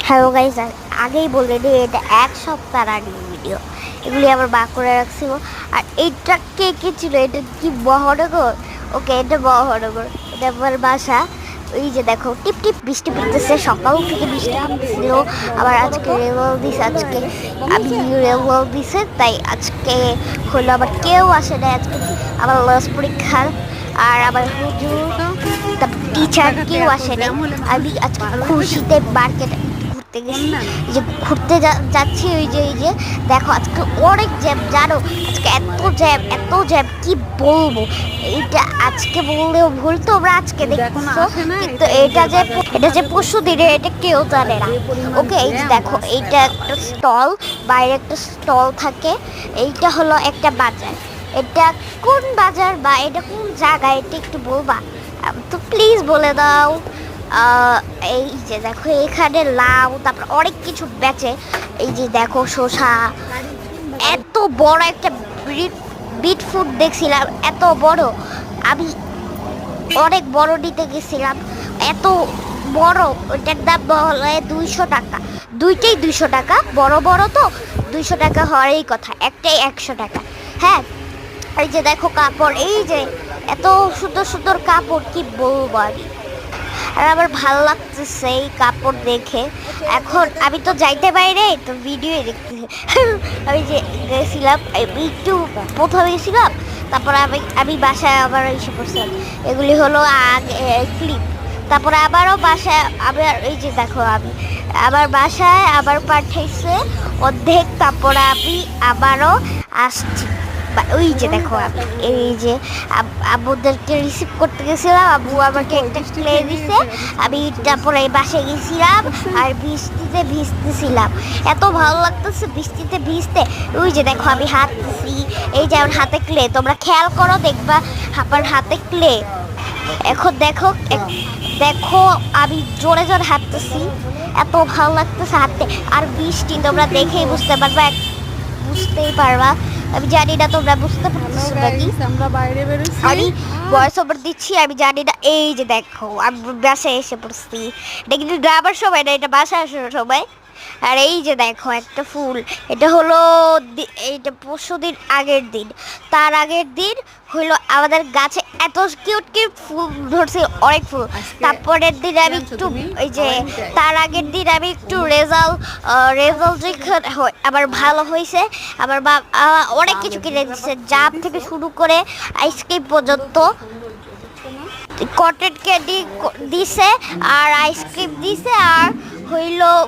Hello guys, আগেই বলে দিই এটা এক সপ্তাহ আগের ভিডিও। এগুলি আবার বাক করে রাখছিল। আর এইটা কে কে ছিল? এটা কি বহরনগর? ওকে, এটা বহরনগর। এটা আমার বাসা। ওই যে দেখো টিপ টিপ বৃষ্টি পড়তেছে, সকাল থেকে বৃষ্টি পড়তেছিল। আবার আজকে রেওয়াল দিছে, আজকে আমি রেওয়াল দিছে, তাই আজকে হলো আবার কেউ আসে না আজকে। আবার লাস পরীক্ষা, আর আবার হুজুর, তারপর টিচার কেউ আসে না। আমি আজকে খুশিতে মার্কেট ঘুরতে গেছি। এই যে ঘুরতে যাচ্ছি, ওই যে দেখো আজকে অনেক জ্যাম, জানো আজকে এত জ্যাম কি বলবো। এইটা আজকে বললেও ভুল, তোমরা আজকে দেখছো, কিন্তু এটা যে পরশু দিনে এটা কেউ জানে না। ওকে, এই যে দেখো এইটা একটা স্টল, বাইরে একটা স্টল থাকে। এইটা হলো একটা বাজার। এটা কোন বাজার বা এটা কোন জায়গা, এটা একটু বলবা তো প্লিজ বলে দাও। এই যে দেখো এখানে লাউ, তারপর অনেক কিছু বেচে। এই যে দেখো শসা, এত বড় একটা বিট ফুড দেখছিলাম, এত বড়। আমি অনেক বড় নিতে গেছিলাম, এত বড়। ওইটার দাম বলে 200 টাকা। দুইটাই 200 টাকা, বড় বড় তো 200 টাকা হওয়ারই কথা, একটাই 100 টাকা। হ্যাঁ, এই যে দেখো কাপড়, এই যে এত সুন্দর সুন্দর কাপড়, কি বলবো আমি। আর আমার ভালো লাগতেছে এই কাপড় দেখে। এখন আমি তো যাইতে পারি রে, তো ভিডিও দেখতেছি। আমি যে গেছিলাম, আমি একটু প্রথমে গেছিলাম, তারপরে আমি বাসায় আবার এসে পড়ছিলাম। এগুলি হলো ক্লিপ। তারপরে আবারও বাসায় আবার, এই যে দেখো আমি আবার বাসায় আবার পাঠাইছে অর্ধেক, তারপরে আমি আবারও আসছি। ওই যে দেখো আমি এই যে আব্বুদেরকে রিসিভ করতে গেছিলাম, আব্বু আমাকে একটা ক্লে দিছে। আমি তারপরে বাসে গেছিলাম আর বৃষ্টিতে ভিজতেছিলাম, এত ভালো লাগতেছে বৃষ্টিতে ভিজতে। ওই যে দেখো আমি হাঁটতেছি, এই যে আমার হাতে ক্লে, তোমরা খেয়াল করো দেখবা আমার হাতে ক্লে। এখন দেখো দেখো আমি জোরে জোরে হাঁটতেছি, এত ভালো লাগতেছে হাঁটতে। আর বৃষ্টি তোমরা দেখেই বুঝতেই পারবা। আমি জানি না তোমরা বুঝতে পারছো নাকি, আমি ভয়েস ওভার দিচ্ছি, আমি জানি না। এই যে দেখো আমি বাসায় এসে পড়ছি, এটা কিন্তু গ্রামের সময় না, এটা বাসায় আসার সময়। আর এই যে দেখো একটা ফুল, এটা হলো এইটা পরশুদিন আগের দিন, তার আগের দিন হইলো আমাদের গাছে এত কিউট কিউট ফুল ধরছে, অনেক ফুল। তারপরের দিন আমি একটু, এই যে তার আগের দিন আমি একটু রেজাল্ট আবার ভালো হয়েছে। আবার অনেক কিছু কিনে দিচ্ছে, জাম থেকে শুরু করে আইসক্রিম পর্যন্ত। কটেড ক্যান্ডি দিছে আর আইসক্রিম দিছে, আর হইলো